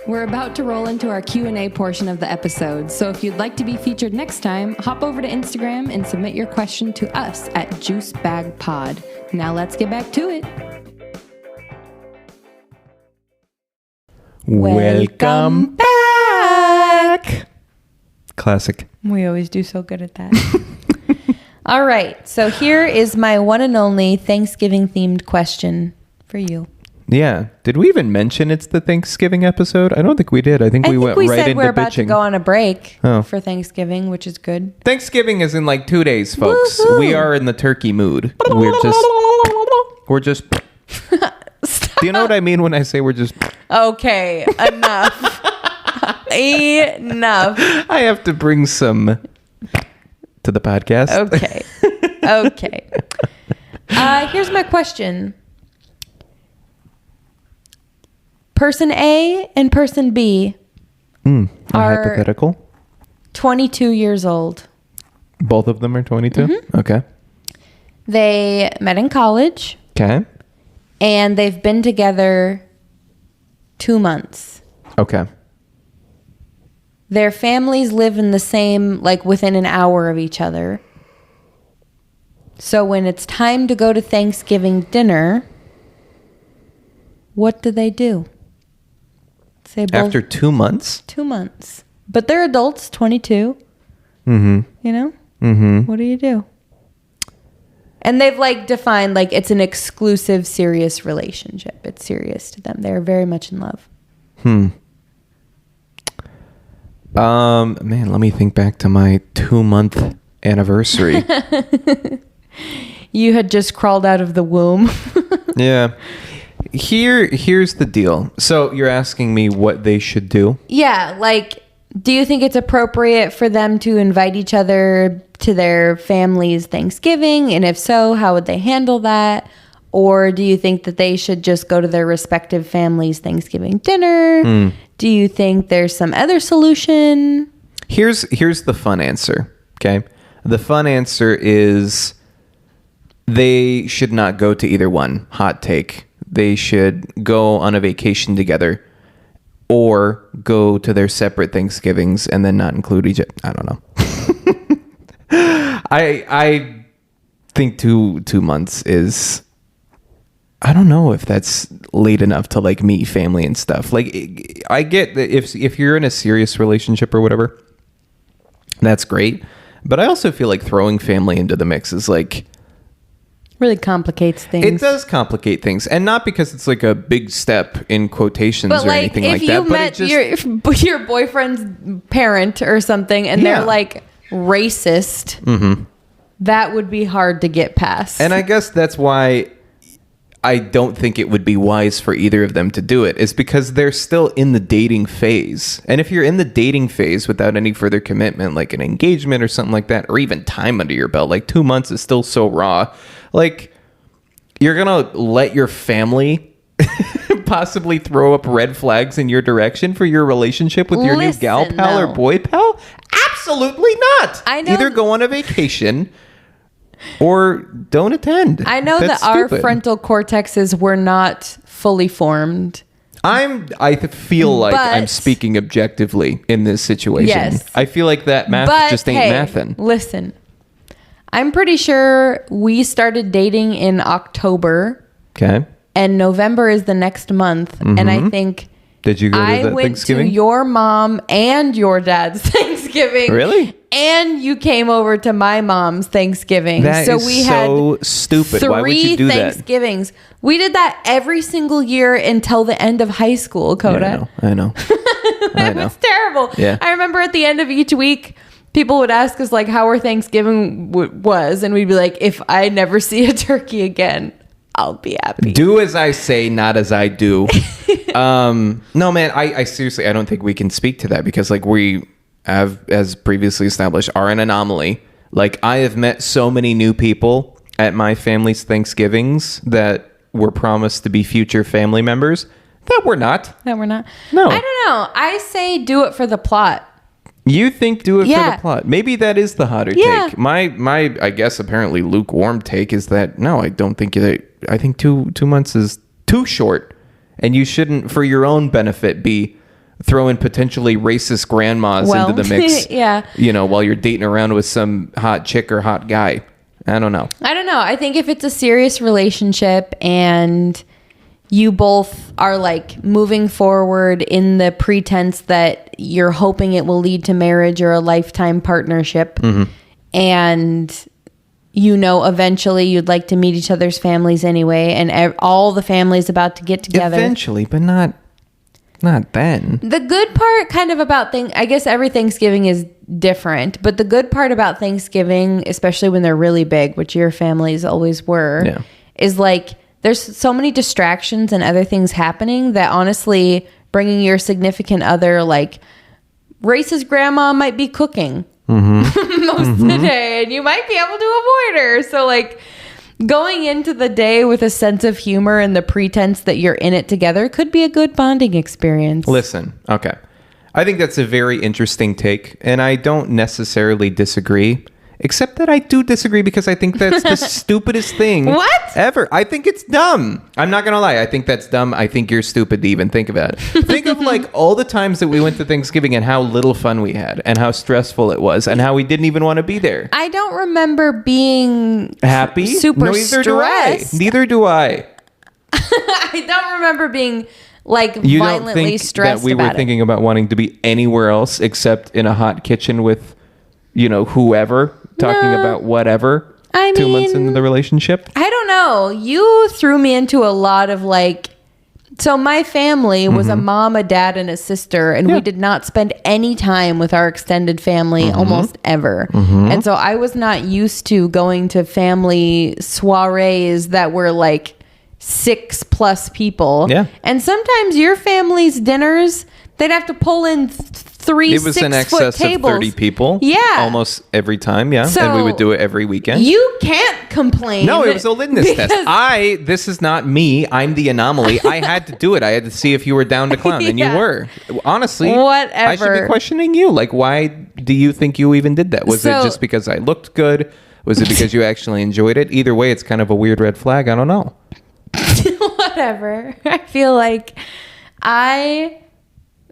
We're about to roll into our Q&A portion of the episode, so if you'd like to be featured next time, hop over to Instagram and submit your question to us at JuiceBagPod. Now let's get back to it. Welcome back! Classic. We always do so good at that. All right. So here is my one and only Thanksgiving themed question for you. Yeah. Did we even mention it's the Thanksgiving episode? I don't think we did. I think we went right said into we're about to bitching. go on a break Oh. for Thanksgiving, which is good. Thanksgiving is in like 2 days, folks. Woohoo. We are in the turkey mood. We're just. Do you know what I mean when I say we're just? Okay. Enough. Enough. I have to bring some to the podcast. Okay. Okay. Here's my question. Person A and person B A are hypothetical. 22 years old. Both of them are 22? Okay. They met in college Okay. and they've been together 2 months. Okay. Their families live in the same, like within an hour of each other. So when it's time to go to Thanksgiving dinner, what do they do? Say both. After 2 months? 2 months. But they're adults, 22. Mm-hmm. You know? Mm-hmm. What do you do? And they've like defined like it's an exclusive, serious relationship. It's serious to them. They're very much in love. Man, let me think back to my 2-month anniversary. You had just crawled out of the womb. Yeah. Here's the deal. So you're asking me what they should do? Yeah, like, do you think it's appropriate for them to invite each other to their family's Thanksgiving? And if so, how would they handle that? Or do you think that they should just go to their respective families' Thanksgiving dinner? Do you think there's some other solution? Here's the fun answer, okay? The fun answer is they should not go to either one. Hot take. They should go on a vacation together or go to their separate Thanksgivings and then not include each other. I don't know. I think two months is... I don't know if that's late enough to like meet family and stuff. Like, I get that if you're in a serious relationship or whatever, that's great. But I also feel like throwing family into the mix is like... Really complicates things. It does complicate things. And not because it's like a big step in quotations but or like, anything if like you that. But met it just... your boyfriend's parent or something and Yeah. they're like racist, that would be hard to get past. And I guess that's why I don't think it would be wise for either of them to do it is because they're still in the dating phase. And if you're in the dating phase without any further commitment, like an engagement or something like that, or even time under your belt, like 2 months is still so raw. Like, you're going to let your family possibly throw up red flags in your direction for your relationship with your new gal pal or boy pal? Absolutely not. I know. Either go on a vacation or don't attend. I know That's that our stupid. frontal cortexes were not fully formed. I feel like I'm speaking objectively in this situation. Yes. I feel like that math just ain't mathin'. Listen, I'm pretty sure we started dating in October. Okay. And November is the next month. And I think Did you go to I that went Thanksgiving? to your mom and your dad's Thanksgiving. Really? And you came over to my mom's Thanksgiving. That so is we so had stupid. three Why would you do that? Thanksgivings. We did that every single year until the end of high school, Coda. I know. It was terrible. Yeah. I remember at the end of each week, people would ask us like how our Thanksgiving was, and we'd be like, if I never see a turkey again, I'll be happy. Do as I say, not as I do. No, man, I seriously, I don't think we can speak to that because like we have, as previously established, are an anomaly. Like I have met so many new people at my family's Thanksgivings that were promised to be future family members that we're not. That we're not. No. I don't know. I say do it for the plot. You think do it for Yeah. the plot. Maybe that is the hotter Yeah. take. My I guess apparently lukewarm take is that no, I don't think that I think 2 months is too short and you shouldn't for your own benefit be throwing potentially racist grandmas into the mix. Yeah. You know, while you're dating around with some hot chick or hot guy. I don't know. I think if it's a serious relationship and you both are like moving forward in the pretense that you're hoping it will lead to marriage or a lifetime partnership, and you know eventually you'd like to meet each other's families anyway, and all the families about to get together. Eventually, but not then. The good part kind of about I guess every Thanksgiving is different, but the good part about Thanksgiving, especially when they're really big, which your families always were, is like there's so many distractions and other things happening that honestly bringing your significant other, like racist grandma might be cooking most of the day and you might be able to avoid her. So like going into the day with a sense of humor and the pretense that you're in it together could be a good bonding experience. Listen, okay. I think that's a very interesting take, and I don't necessarily disagree, except that I do disagree because I think that's the stupidest thing ever. I think it's dumb. I'm not going to lie. I think that's dumb. I think you're stupid to even think about it. Think of like all the times that we went to Thanksgiving and how little fun we had and how stressful it was and how we didn't even want to be there. I don't remember being Happy? super No, neither do I. stressed. Neither do I. I don't remember being like You violently don't think stressed that we were about it. thinking about wanting to be anywhere else except in a hot kitchen with, you know, whoever talking No. about whatever? I 2 months mean, into the relationship? I don't know. You threw me into a lot of like, so my family was a mom, a dad, and a sister, and we did not spend any time with our extended family almost ever. And so I was not used to going to family soirees that were like 6+ people. Yeah. And sometimes your family's dinners, they'd have to pull in three It was in 6-foot excess tables. of 30 people. Yeah. Almost every time, yeah. So and we would do it every weekend. You can't complain. No, it was a litmus test. because- This is not me. I'm the anomaly. I had to do it. I had to see if you were down to clown, and Yeah. you were. Honestly, I should Whatever. be questioning you. Like, why do you think you even did that? Was it So- just because I looked good? Was it because you actually enjoyed it? Either way, it's kind of a weird red flag. I don't know. Whatever. I feel like I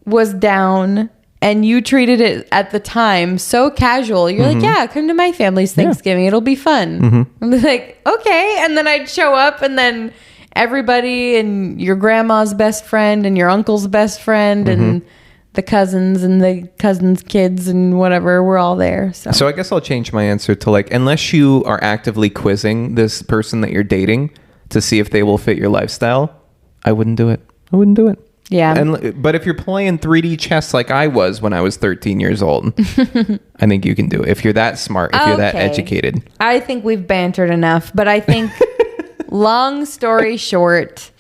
was down and you treated it at the time so casual. You're like, yeah, come to my family's Thanksgiving. It'll be fun. I'm like, okay. And then I'd show up and then everybody and your grandma's best friend and your uncle's best friend and the cousins and the cousins' kids and whatever, we're all there. So I guess I'll change my answer to like, unless you are actively quizzing this person that you're dating to see if they will fit your lifestyle, I wouldn't do it. Yeah. But if you're playing 3D chess like I was when I was 13 years old, I think you can do it. If you're that smart, if you're that Okay. educated. I think we've bantered enough, but I think Long story short,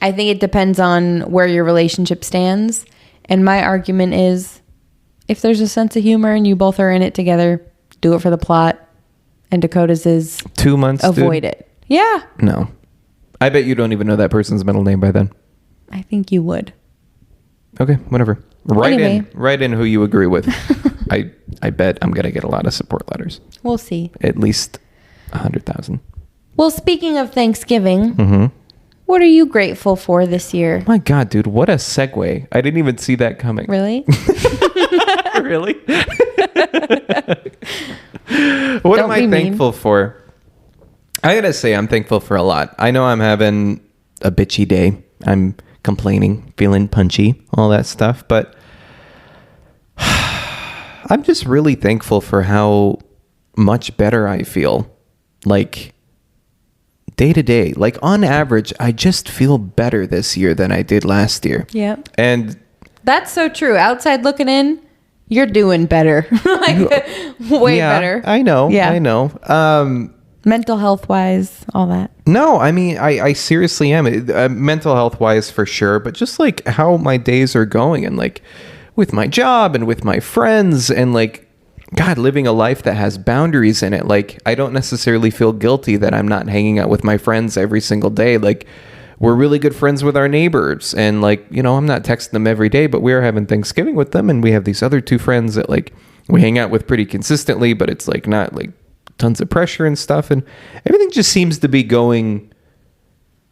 I think it depends on where your relationship stands. And my argument is, if there's a sense of humor and you both are in it together, do it for the plot. And Dakota's is 2 months. avoid dude? it. Yeah. No. I bet you don't even know that person's middle name by then. I think you would. Okay, whatever. Anyway. Write in who you agree with. I bet I'm going to get a lot of support letters. We'll see. At least 100,000. Well, speaking of Thanksgiving, Mm-hmm. what are you grateful for this year? My God, dude, what a segue. I didn't even see that coming. Really? Really? What am I thankful for? I gotta say, I'm thankful for a lot. I know I'm having a bitchy day. I'm complaining, feeling punchy, all that stuff. But I'm just really thankful for how much better I feel. Like, day to day. Like, on average, I just feel better this year than I did last year. Yeah. And That's so true. Outside looking in, you're doing better. Way better. I know. Yeah. I know. Mental health wise, all that. No, I mean, I seriously am. Mental health wise for sure, but just like how my days are going and like with my job and with my friends and like, God, living a life that has boundaries in it. Like, I don't necessarily feel guilty that I'm not hanging out with my friends every single day. Like, we're really good friends with our neighbors. And like, you know, I'm not texting them every day, but we're having Thanksgiving with them. And we have these other two friends that like we hang out with pretty consistently, but it's like not like tons of pressure and stuff. And everything just seems to be going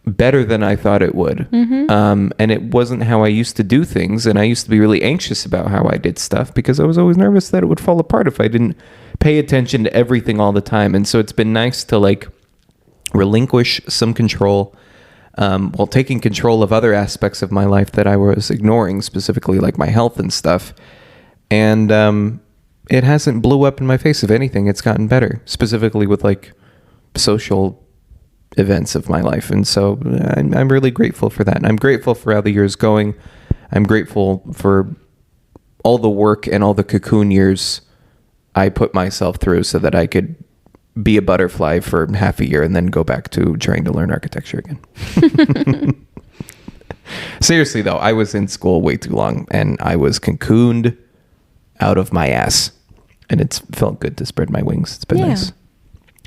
better than I thought it would. And it wasn't how I used to do things. And I used to be really anxious about how I did stuff because I was always nervous that it would fall apart if I didn't pay attention to everything all the time. And so it's been nice to like relinquish some control while taking control of other aspects of my life that I was ignoring, specifically like my health and stuff. And it hasn't blew up in my face. If anything, it's gotten better, specifically with like social events of my life. And so I'm really grateful for that. And I'm grateful for how the year's going. I'm grateful for all the work and all the cocoon years I put myself through so that I could be a butterfly for half a year and then go back to trying to learn architecture again. Seriously though, I was in school way too long and I was cocooned out of my ass, and it's felt good to spread my wings. It's been nice.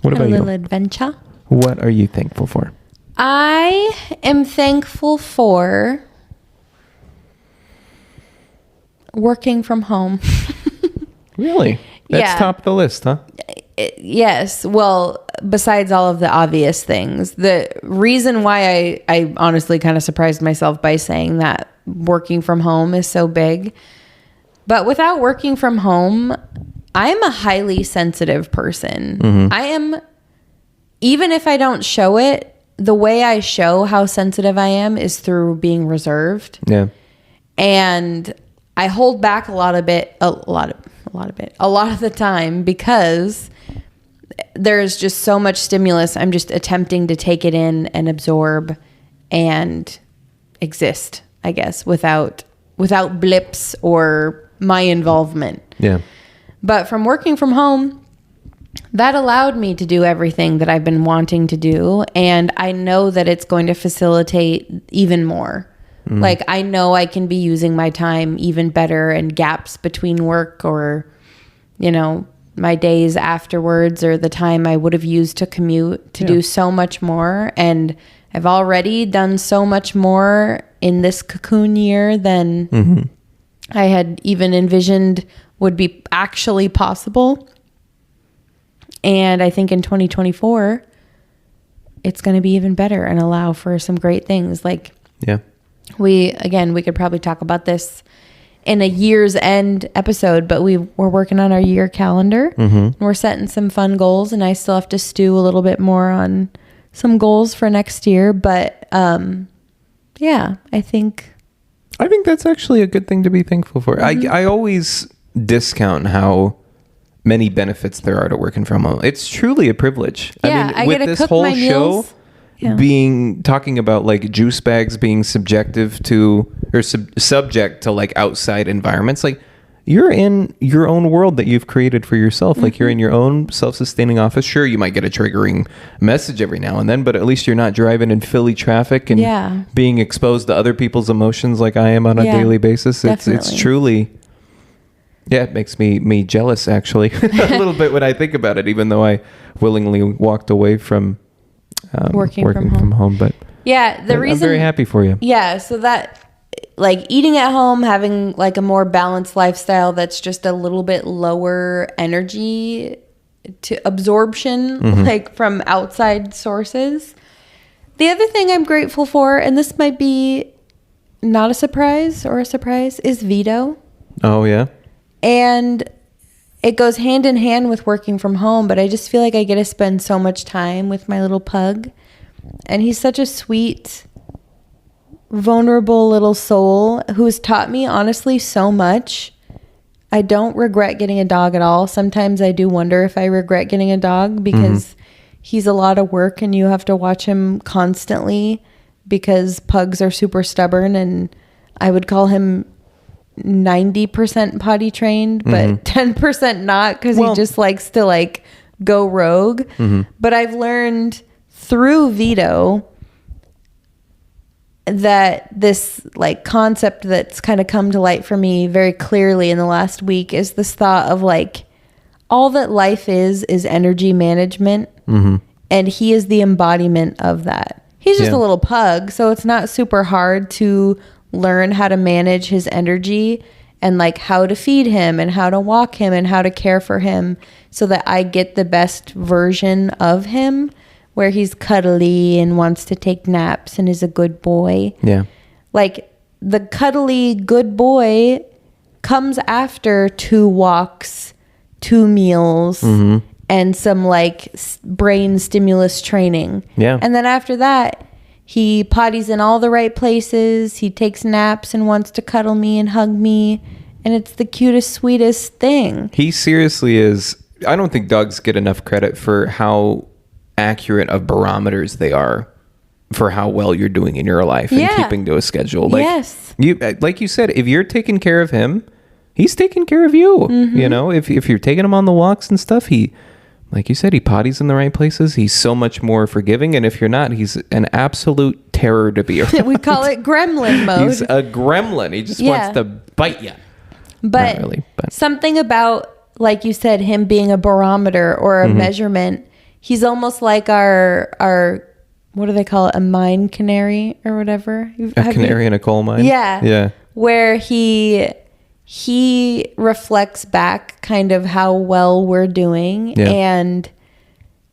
What about a little you? adventure. What are you thankful for? I am thankful for working from home. Really? That's Yeah. top of the list, huh? Yes. Well, besides all of the obvious things, the reason why I honestly kind of surprised myself by saying that working from home is so big. But without working from home, I'm a highly sensitive person. I am, even if I don't show it, the way I show how sensitive I am is through being reserved. Yeah. And I hold back a lot of the time because there's just so much stimulus. I'm just attempting to take it in and absorb and exist, I guess, without blips or my involvement. Yeah. But from working from home, that allowed me to do everything that I've been wanting to do. And I know that it's going to facilitate even more. Like, I know I can be using my time even better, and gaps between work or, you know, my days afterwards or the time I would have used to commute to do so much more. And I've already done so much more in this cocoon year than I had even envisioned would be actually possible. And I think in 2024, it's going to be even better and allow for some great things. Like, we could probably talk about this in a year's end episode, but we're working on our year calendar. And we're setting some fun goals, and I still have to stew a little bit more on some goals for next year. But I think that's actually a good thing to be thankful for. I always discount how many benefits there are to working from home. It's truly a privilege. Yeah, I with get to this cook whole my meals. Talking about like juice bags being subject to like outside environments. Like, you're in your own world that you've created for yourself. Like you're in your own self-sustaining office. Sure, you might get a triggering message every now and then, but at least you're not driving in Philly traffic and being exposed to other people's emotions like I am on a daily basis. It's truly, it makes me jealous actually a little bit when I think about it, even though I willingly walked away from working from home. But the reason I'm very happy for you. Yeah, so that like eating at home, having like a more balanced lifestyle that's just a little bit lower energy to absorption, like from outside sources. The other thing I'm grateful for, and this might be not a surprise or a surprise, is Vito. Oh, yeah. And it goes hand in hand with working from home, but I just feel like I get to spend so much time with my little pug. And he's such a sweet, vulnerable little soul who's taught me honestly so much. I don't regret getting a dog at all. Sometimes I do wonder if I regret getting a dog because he's a lot of work and you have to watch him constantly because pugs are super stubborn, and I would call him 90% potty trained, but 10% not because he just likes to like go rogue. But I've learned through Vito that this like concept that's kind of come to light for me very clearly in the last week is this thought of like all that life is energy management, and he is the embodiment of that. He's just a little pug, so it's not super hard to learn how to manage his energy and like how to feed him and how to walk him and how to care for him so that I get the best version of him, where he's cuddly and wants to take naps and is a good boy. Yeah. Like the cuddly good boy comes after 2 walks, 2 meals, and some like brain stimulus training. Yeah. And then after that, he potties in all the right places. He takes naps and wants to cuddle me and hug me. And it's the cutest, sweetest thing. He seriously is. I don't think dogs get enough credit for how accurate of barometers they are for how well you're doing in your life and keeping to a schedule. Like, like you said, if you're taking care of him, he's taking care of you. You know, if you're taking him on the walks and stuff, he, like you said, he potties in the right places. He's so much more forgiving. And if you're not, he's an absolute terror to be around. We call it gremlin mode. He's a gremlin. He just wants to bite you. But, not really, but something about, like you said, him being a barometer or a measurement, he's almost like our what do they call it? A mine canary or whatever. A canary in a coal mine? Yeah. Yeah. Where he reflects back kind of how well we're doing and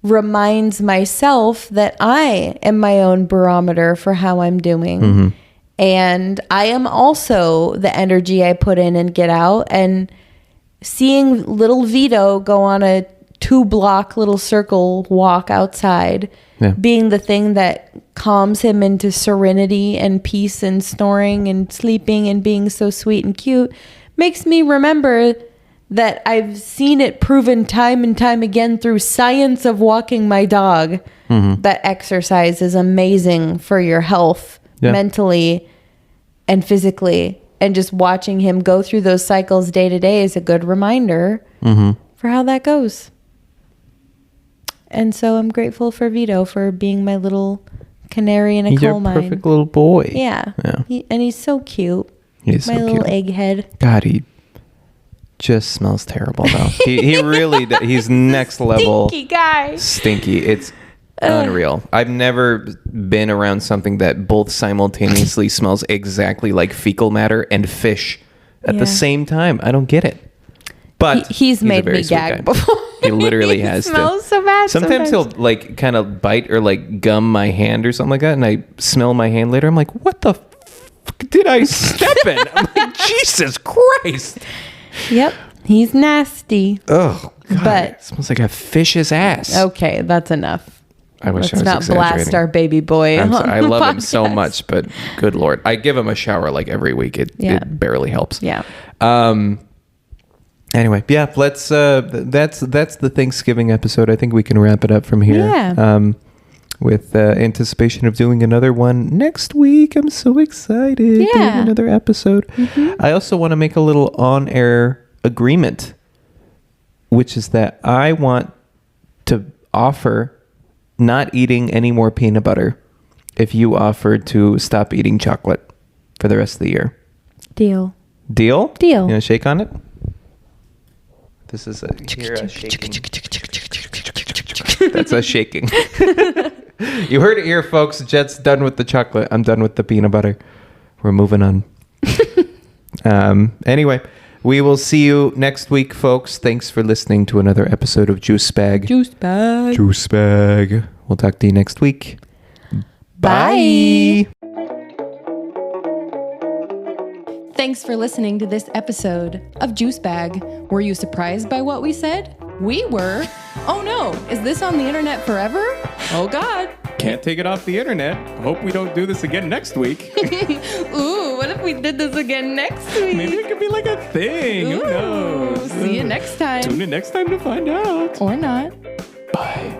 reminds myself that I am my own barometer for how I'm doing. And I am also the energy I put in and get out. And seeing little Vito go on a 2-block little circle walk outside, being the thing that calms him into serenity and peace and snoring and sleeping and being so sweet and cute, makes me remember that I've seen it proven time and time again through science of walking my dog that exercise is amazing for your health mentally and physically. And just watching him go through those cycles day to day is a good reminder for how that goes. And so I'm grateful for Vito for being my little canary in a coal mine. He's a perfect little boy. Yeah. And he's so cute. He's my so little cute. egghead. God, he just smells terrible though. he really does. He's next level. Stinky guy. Stinky. It's unreal. I've never been around something that both simultaneously smells exactly like fecal matter and fish at the same time. I don't get it. But he's made me gag before. He literally has to. Smells so bad. Sometimes he'll like kind of bite or like gum my hand or something like that, and I smell my hand later. I'm like, what the fuck did I step in? I'm like, Jesus Christ. Yep, he's nasty. Oh, God, but it smells like a fish's ass. Okay, that's enough. I wish Let's I was not blast our baby boy. I love him so much, but good Lord, I give him a shower like every week. It barely helps. Yeah. Anyway, let's that's the Thanksgiving episode. I think we can wrap it up from here. Yeah. with anticipation of doing another one next week. I'm so excited. Doing another episode. I also want to make a little on-air agreement, which is that I want to offer not eating any more peanut butter if you offer to stop eating chocolate for the rest of the year. Deal. Deal? Deal. You want to shake on it? This is a shaking. That's us shaking. You heard it here, folks. Jett's done with the chocolate. I'm done with the peanut butter. We're moving on. Anyway, we will see you next week, folks. Thanks for listening to another episode of Juice Bag. Juice bag. Juice Bag. We'll talk to you next week. Bye. Thanks for listening to this episode of Juice Bag. Were you surprised by what we said? We were. Oh no, is this on the internet forever? Oh God. Can't take it off the internet. Hope we don't do this again next week. Ooh, what if we did this again next week? Maybe it could be like a thing. Who knows? See you next time. Tune in next time to find out. Or not. Bye.